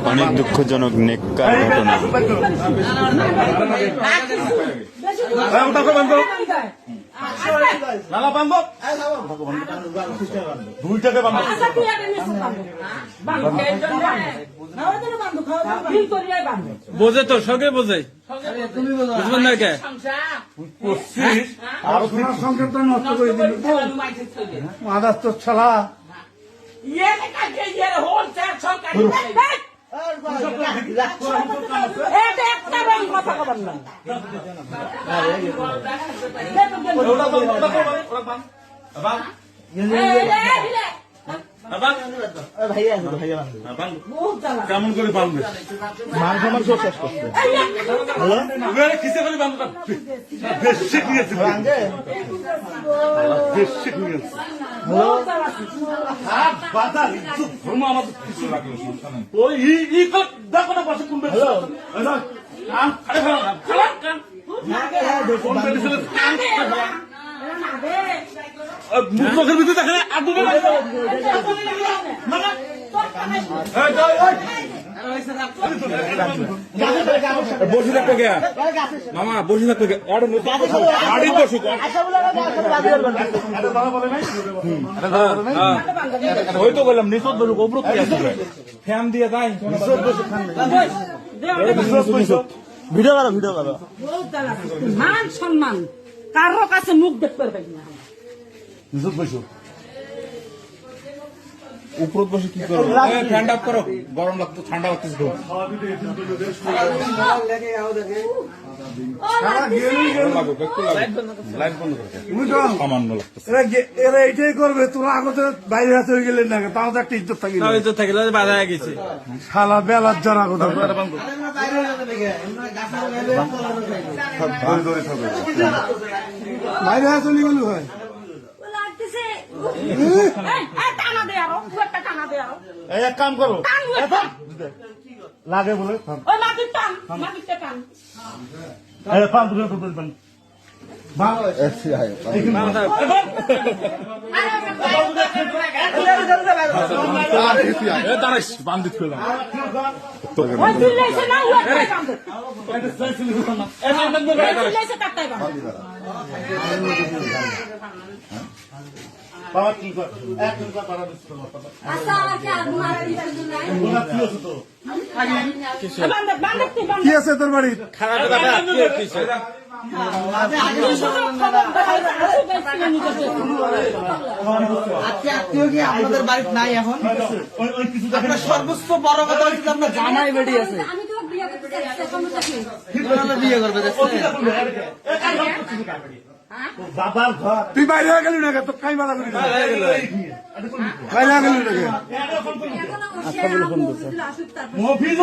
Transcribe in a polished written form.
অনেক দুঃখজনক নেককার ঘটনা। বোঝে তো সঙ্গে বোঝে বুঝবেন না কে সংসারটা নষ্ট করে দিল মাদার তোর ছাড়া কেমন করে বাঁধবে মাংস মাংস শেষ করছে কিসে করে বাঁধবে বেশ শিখে গেছে বেশ শিখে গেছে আমাদের কিছু লাগলো ওই দেখো না পাশে কোন মুখের ভিতরে দেখে বসে থাকতো গে মামা বসে থাকতো গে গাড়ি বসুক ওই তো বললাম নিচত বসুক অব্রত ফ্যান দিয়ে তাই ভিডিও করো ভিডিও করো মান সম্মান কারো কাছে মুখ দেখতে পারবেন না। নিচত বসুক উপরত বসে কি করবো ঠান্ডা করো গরম লাগতো ঠান্ডা লাগতেছে এরা এটাই করবে তোরা আগতে বাইরে হাতে হয়ে গেলেন না তাও তো একটা ইজ্জত থাকি থাকলে বাধা গেছে শালা বেলার জনা কথা বাইরে হাতে চলে গেল হয় এক কাম করো লাগে বলে বান্দিত করলাম বাবা কি কর একজন কর পারা দিচ্ছ কি আছে তোর বাড়ি আত্মীয় কি আপনাদের বাড়িতে নাই এখন আপনার সর্বোচ্চ বড় কথা হচ্ছে আপনার জামাই বেড়ি আছে বিয়ে করবে বাবার ঘর তুই বাইরে হয়ে গেলি না তো কাই বাধা করি বাইরে হয়ে গেলি না মহফিজ